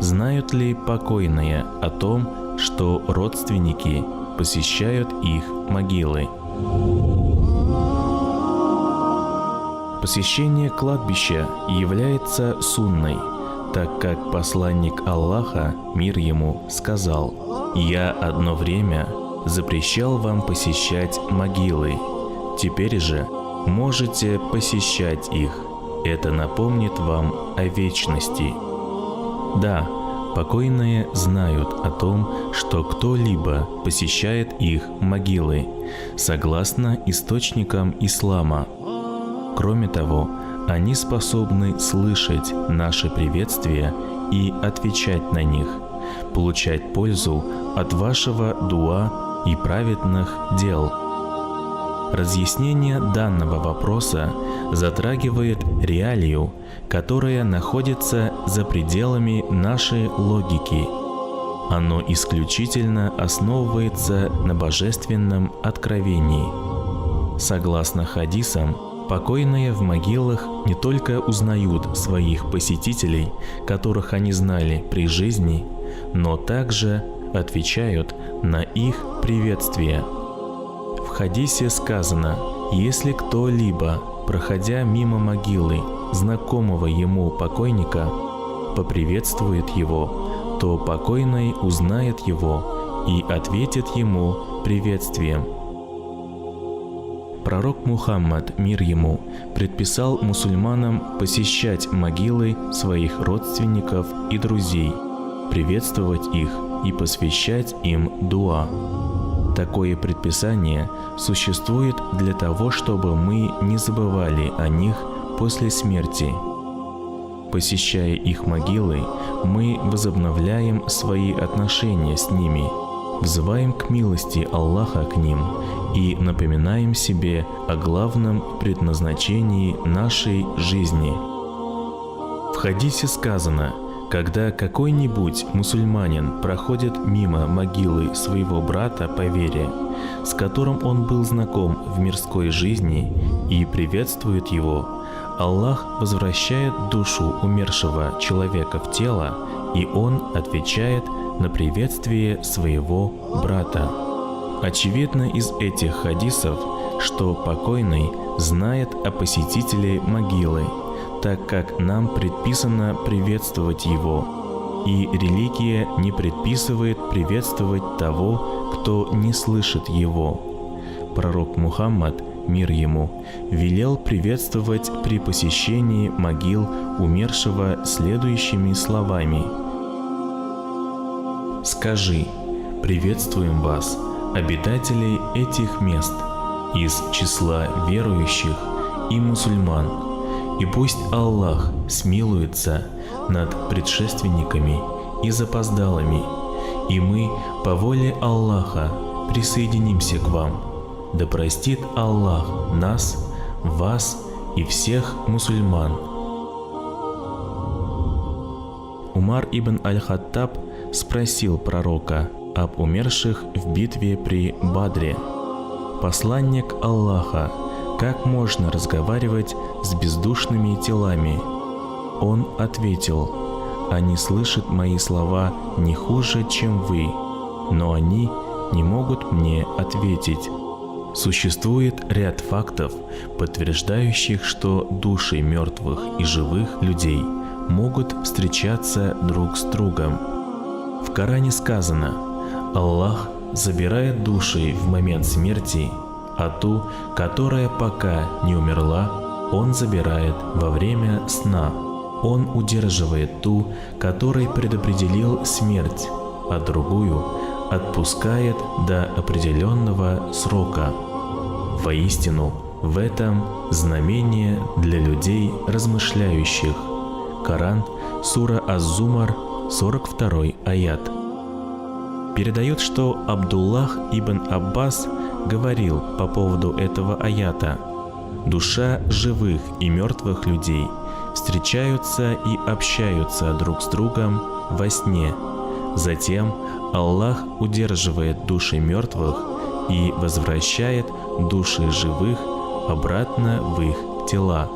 Знают ли покойные о том, что родственники посещают их могилы? Посещение кладбища является сунной, так как посланник Аллаха, мир ему, сказал: «Я одно время запрещал вам посещать могилы, теперь же можете посещать их. Это напомнит вам о вечности». Да, покойные знают о том, что кто-либо посещает их могилы, согласно источникам ислама. Кроме того, они способны слышать наши приветствия и отвечать на них, получать пользу от вашего дуа и праведных дел. Разъяснение данного вопроса затрагивает реалию, которая находится за пределами нашей логики. Оно исключительно основывается на божественном откровении. Согласно хадисам, покойные в могилах не только узнают своих посетителей, которых они знали при жизни, но также отвечают на их приветствия. В хадисе сказано: если кто-либо, проходя мимо могилы знакомого ему покойника, поприветствует его, то покойный узнает его и ответит ему приветствием. Пророк Мухаммад, мир ему, предписал мусульманам посещать могилы своих родственников и друзей, приветствовать их и посвящать им дуа. Такое предписание существует для того, чтобы мы не забывали о них после смерти. Посещая их могилы, мы возобновляем свои отношения с ними, взываем к милости Аллаха к ним и напоминаем себе о главном предназначении нашей жизни. В хадисе сказано: когда какой-нибудь мусульманин проходит мимо могилы своего брата по вере, с которым он был знаком в мирской жизни, и приветствует его, Аллах возвращает душу умершего человека в тело, и он отвечает на приветствие своего брата. Очевидно из этих хадисов, что покойный знает о посетителе могилы, так как нам предписано приветствовать его, и религия не предписывает приветствовать того, кто не слышит его. Пророк Мухаммад, мир ему, велел приветствовать при посещении могил умершего следующими словами: «Скажи: приветствуем вас, обитатели этих мест, из числа верующих и мусульман, и пусть Аллах смилуется над предшественниками и запоздалыми, и мы по воле Аллаха присоединимся к вам. Да простит Аллах нас, вас и всех мусульман». Умар ибн аль-Хаттаб спросил пророка об умерших в битве при Бадре: «Посланник Аллаха, как можно разговаривать с бездушными телами?» Он ответил: «Они слышат мои слова не хуже, чем вы, но они не могут мне ответить». Существует ряд фактов, подтверждающих, что души мертвых и живых людей могут встречаться друг с другом. В Коране сказано: Аллах забирает души в момент смерти, а ту, которая пока не умерла, Он забирает во время сна. Он удерживает ту, которой предопределил смерть, а другую отпускает до определенного срока. Воистину, в этом знамение для людей размышляющих. Коран, сура Аз-Зумар, 42 аят. Передает, что Абдуллах ибн Аббас говорил по поводу этого аята: душа живых и мертвых людей встречаются и общаются друг с другом во сне. Затем Аллах удерживает души мертвых и возвращает души живых обратно в их тела.